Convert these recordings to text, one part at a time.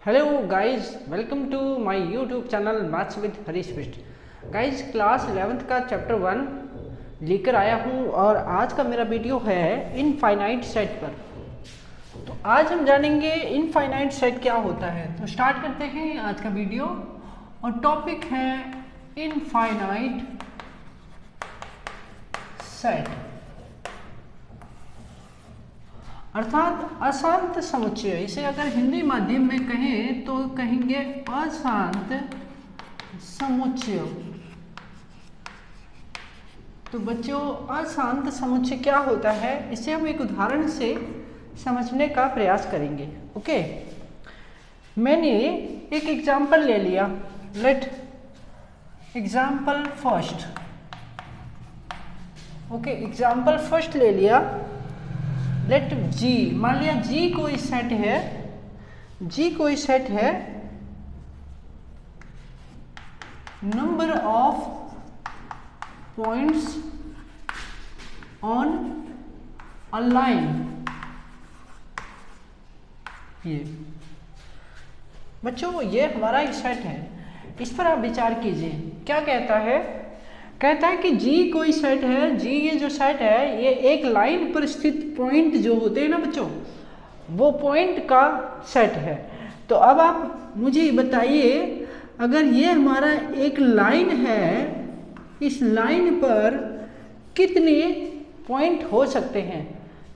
Hello guys, welcome to my YouTube channel maths with Harish Bisht. Guys, class 11th का chapter 1 लेकर आया हूँ और आज का मेरा वीडियो है इनफाइनाइट सेट पर। तो आज हम जानेंगे इनफाइनाइट सेट क्या होता है। तो स्टार्ट करते हैं आज का वीडियो और टॉपिक है इनफाइनाइट सेट अर्थात अशांत समुच्चय। इसे अगर हिंदी माध्यम में कहें तो कहेंगे अशांत समुच्चय। तो बच्चों, अशांत समुच्चय क्या होता है इसे हम एक उदाहरण से समझने का प्रयास करेंगे। ओके, मैंने एक एग्जाम्पल ले लिया। Let example first. Okay, example first ले लिया। लेट जी, मान लिया जी कोई सेट है, जी कोई सेट है number of points on a line. ये बच्चों, ये हमारा एक सेट है, इस पर आप विचार कीजिए। क्या कहता है? कहता है कि जी कोई सेट है। जी ये जो सेट है ये एक लाइन पर स्थित पॉइंट जो होते हैं ना बच्चों, वो पॉइंट का सेट है। तो अब आप मुझे बताइए, अगर ये हमारा एक लाइन है, इस लाइन पर कितने पॉइंट हो सकते हैं?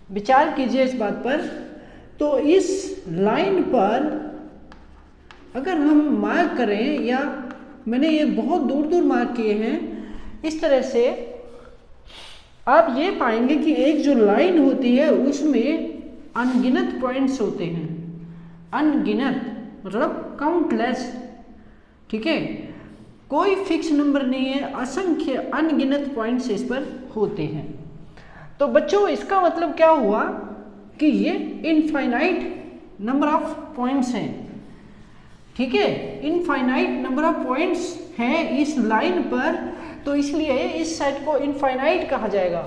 विचार कीजिए इस बात पर। तो इस लाइन पर अगर हम मार्क करें, या मैंने ये बहुत दूर दूर मार्क किए हैं, इस तरह से आप ये पाएंगे कि एक जो लाइन होती है उसमें अनगिनत पॉइंट्स होते हैं। अनगिनत मतलब काउंटलेस। ठीक है, कोई फिक्स नंबर नहीं है, असंख्य अनगिनत पॉइंट्स इस पर होते हैं। तो बच्चों, इसका मतलब क्या हुआ कि ये इनफाइनाइट नंबर ऑफ पॉइंट्स हैं। ठीक है, इनफाइनाइट नंबर ऑफ पॉइंट्स हैं इस लाइन पर, तो इसलिए इस सेट को इनफाइनाइट कहा जाएगा।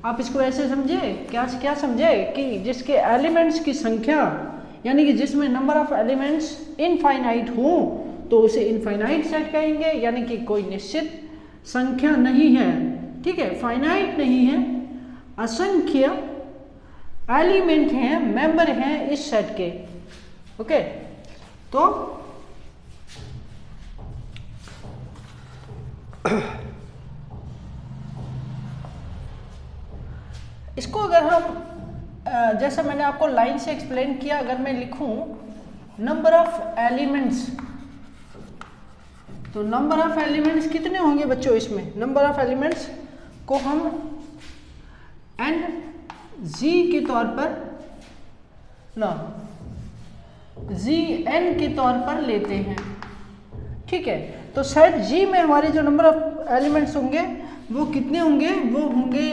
आप इसको ऐसे समझे, क्या समझे कि जिसके एलिमेंट्स की संख्या, यानी कि जिसमें नंबर ऑफ एलिमेंट्स इनफाइनाइट हो तो उसे इनफाइनाइट सेट कहेंगे, यानी कि कोई निश्चित संख्या नहीं है। ठीक है, फाइनाइट नहीं है, असंख्य एलिमेंट हैं, मेंबर हैं इस सेट के। ओके, तो इसको अगर हम जैसा मैंने आपको लाइन से एक्सप्लेन किया, अगर मैं लिखूं नंबर ऑफ एलिमेंट्स, तो नंबर ऑफ एलिमेंट्स कितने होंगे बच्चों? इसमें नंबर ऑफ एलिमेंट्स को हम एन जी के तौर पर जी एन के तौर पर लेते हैं। ठीक है, तो सेट जी में हमारे जो नंबर ऑफ एलिमेंट्स होंगे वो कितने होंगे? वो होंगे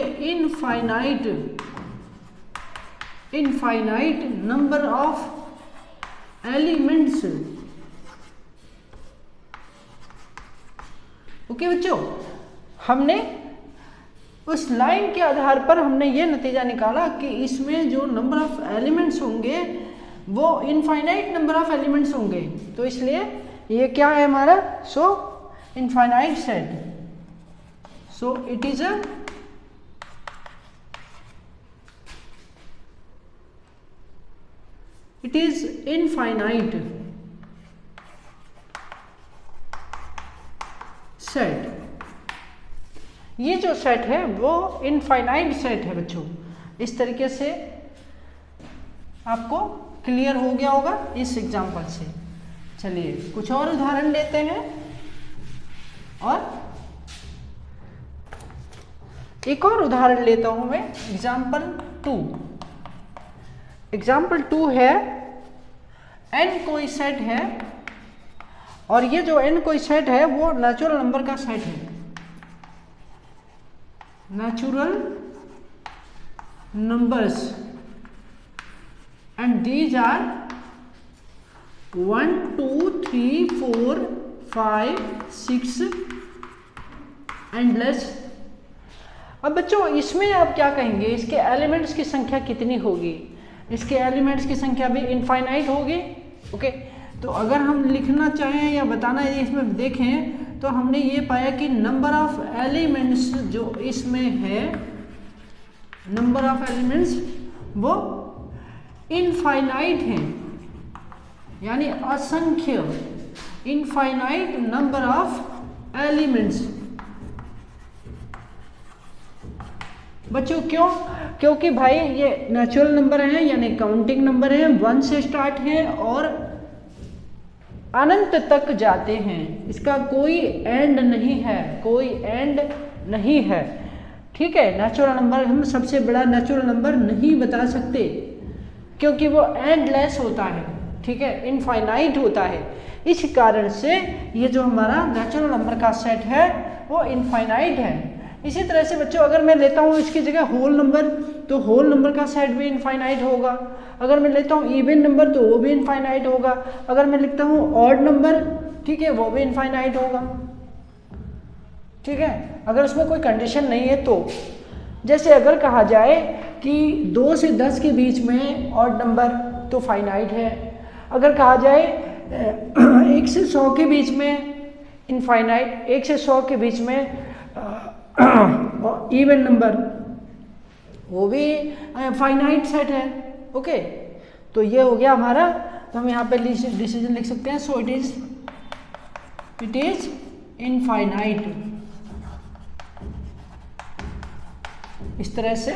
infinite number of elements. Okay बच्चों, हमने उस लाइन के आधार पर हमने ये नतीजा निकाला कि इसमें जो नंबर ऑफ एलिमेंट्स होंगे वो इनफाइनाइट नंबर ऑफ एलिमेंट्स होंगे। तो इसलिए ये क्या है हमारा? So infinite set. So it is a infinite set. ये जो सेट है वो इनफाइनाइट सेट है बच्चों। इस तरीके से आपको क्लियर हो गया होगा इस एग्जांपल से। चलिए कुछ और उदाहरण लेते हैं, और एक और उदाहरण लेता हूं मैं। एग्जाम्पल 2। एग्जाम्पल 2 है n कोई सेट है, और ये जो n कोई सेट है वो नेचुरल नंबर का सेट है। Natural numbers, and these are 1 2 3 4 5 6 endless. अब बच्चों, इसमें आप क्या कहेंगे? इसके एलिमेंट्स की संख्या कितनी होगी? इसके एलिमेंट्स की संख्या भी इनफाइनाइट होगी। ओके, तो अगर हम लिखना चाहें या बताना है इसमें देखें तो हमने ये पाया कि नंबर ऑफ एलिमेंट्स जो इसमें है, नंबर ऑफ एलिमेंट्स वो इनफाइनाइट है, यानी असंख्य, इनफाइनाइट नंबर ऑफ एलिमेंट्स। बच्चों क्यों? क्योंकि भाई ये नेचुरल नंबर हैं यानी काउंटिंग नंबर हैं, 1 से स्टार्ट हैं और अनंत तक जाते हैं, इसका कोई एंड नहीं है, कोई एंड नहीं है। ठीक है, नेचुरल नंबर हम सबसे बड़ा नेचुरल नंबर नहीं बता सकते क्योंकि वो एंडलेस होता है, ठीक है, इनफाइनाइट होता है। इस कारण से ये जो हमारा नेचुरल नंबर का सेट है वो इनफाइनाइट है। इसी तरह से बच्चों अगर मैं लेता हूँ इसकी जगह होल नंबर, तो होल नंबर का सेट भी इनफाइनाइट होगा। अगर मैं लेता हूँ इवन नंबर तो वो भी इनफाइनाइट होगा। अगर मैं लिखता हूँ ऑड नंबर, ठीक है, वो भी इनफाइनाइट होगा। ठीक है, अगर उसमें कोई कंडीशन नहीं है तो, जैसे अगर कहा जाए कि 2 से 10 के बीच में ऑड नंबर तो फाइनाइट है, अगर कहा जाए 1 से 100 के बीच में इनफाइनाइट, 1 से 100 के बीच में इवन नंबर वो भी फाइनाइट सेट है। ओके, तो ये हो गया हमारा, तो हम यहाँ पे डिसीजन लिख सकते हैं, सो इट इज इनफाइनाइट। इस तरह से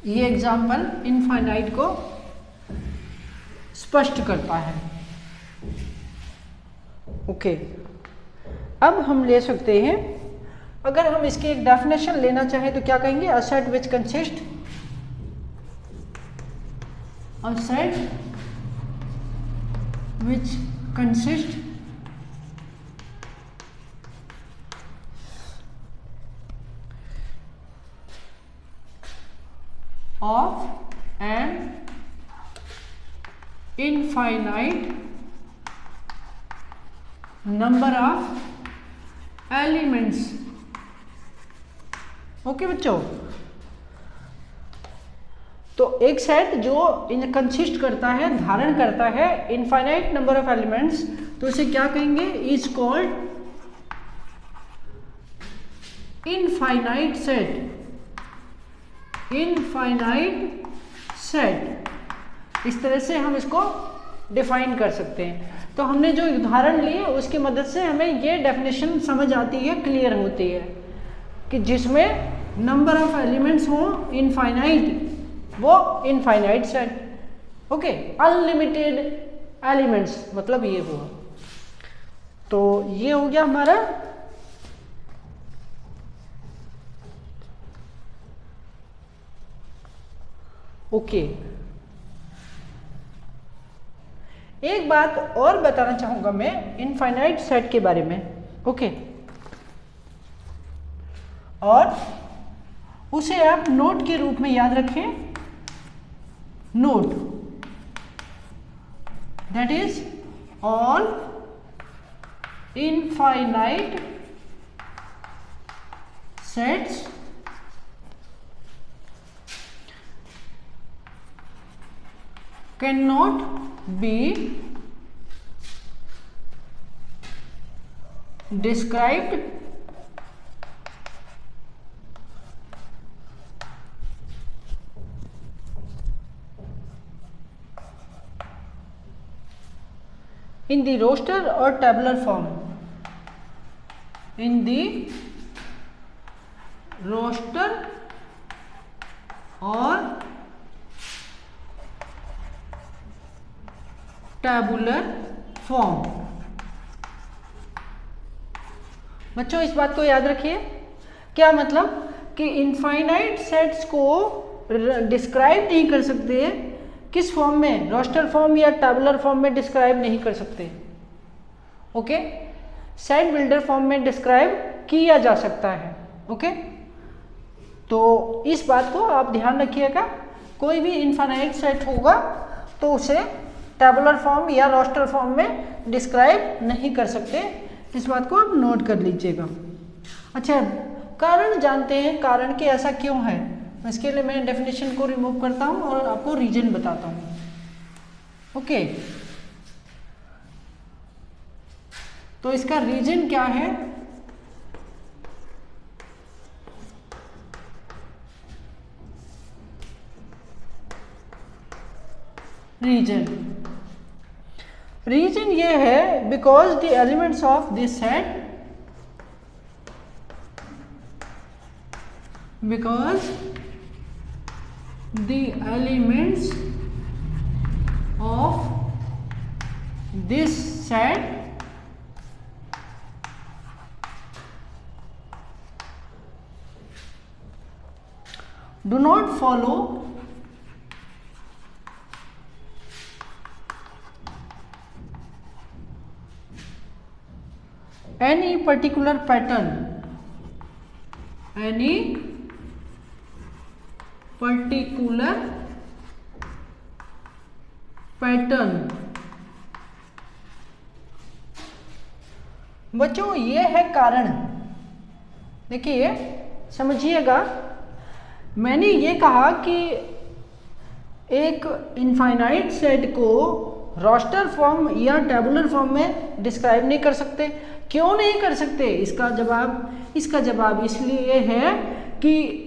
ये एग्जाम्पल इनफाइनाइट को स्पष्ट करता है। ओके, अब हम ले सकते हैं, अगर हम इसकी एक डेफिनेशन लेना चाहें तो क्या कहेंगे? A set which consist, a set which consist of an infinite number of elements। Okay बच्चों, तो एक सेट जो कंसिस्ट करता है, धारण करता है इनफाइनाइट नंबर ऑफ एलिमेंट्स, तो उसे क्या कहेंगे? Is called infinite set. Infinite set, इस तरह से हम इसको डिफाइन कर सकते हैं। तो हमने जो उदाहरण लिए उसकी मदद से हमें ये डेफिनेशन समझ आती है, क्लियर होती है कि जिसमें नंबर ऑफ एलिमेंट्स हो इनफाइनाइट, वो infinite set. Okay, unlimited elements मतलब ये हुआ। तो ये हो गया हमारा ओके। एक बात और बताना चाहूंगा मैं इनफाइनाइट सेट के बारे में। ओके, और उसे आप नोट के रूप में याद रखें। Note, that is all infinite sets cannot be described in the roster or tabular form। in the roster or tabular form. बच्चों इस बात को याद रखिए, क्या मतलब कि इनफाइनाइट सेट्स को डिस्क्राइब नहीं कर सकते किस फॉर्म में? रोस्टर फॉर्म या टैबुलर फॉर्म में डिस्क्राइब नहीं कर सकते। ओके, सेट बिल्डर फॉर्म में डिस्क्राइब किया जा सकता है। ओके, तो इस बात को आप ध्यान रखिएगा, कोई भी इनफाइनाइट सेट होगा तो उसे टैबुलर फॉर्म या रोस्टर फॉर्म में डिस्क्राइब नहीं कर सकते, इस बात को आप नोट कर लीजिएगा। अच्छा, कारण जानते हैं, कारण कि ऐसा क्यों है? इसके लिए मैं डेफिनेशन को रिमूव करता हूं और आपको रीजन बताता हूं। ओके, तो इसका रीजन क्या है? रीजन ये है because the elements of this set, because the elements of this set do not follow any particular pattern, बच्चों ये है कारण। देखिए समझिएगा, मैंने ये कहा कि एक इनफाइनाइट सेट को रोस्टर फॉर्म या टेबुलर फॉर्म में डिस्क्राइब नहीं कर सकते। क्यों नहीं कर सकते? इसका जवाब इसलिए है कि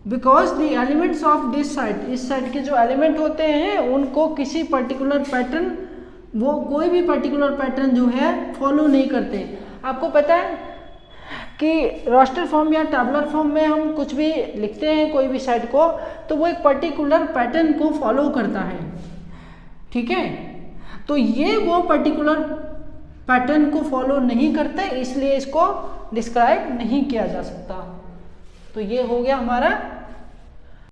because the elements of this set, इस सेट के जो एलिमेंट होते हैं उनको किसी पर्टिकुलर पैटर्न, वो कोई भी पर्टिकुलर पैटर्न जो है फॉलो नहीं करते। आपको पता है कि रोस्टर फॉर्म या टेबुलर फॉर्म में हम कुछ भी लिखते हैं कोई भी सेट को, तो वो एक पर्टिकुलर पैटर्न को फॉलो करता है, ठीक है। तो ये वो पर्टिकुलर पैटर्न को फॉलो नहीं करते, इसलिए इसको डिस्क्राइब नहीं किया जा सकता। तो ये हो गया हमारा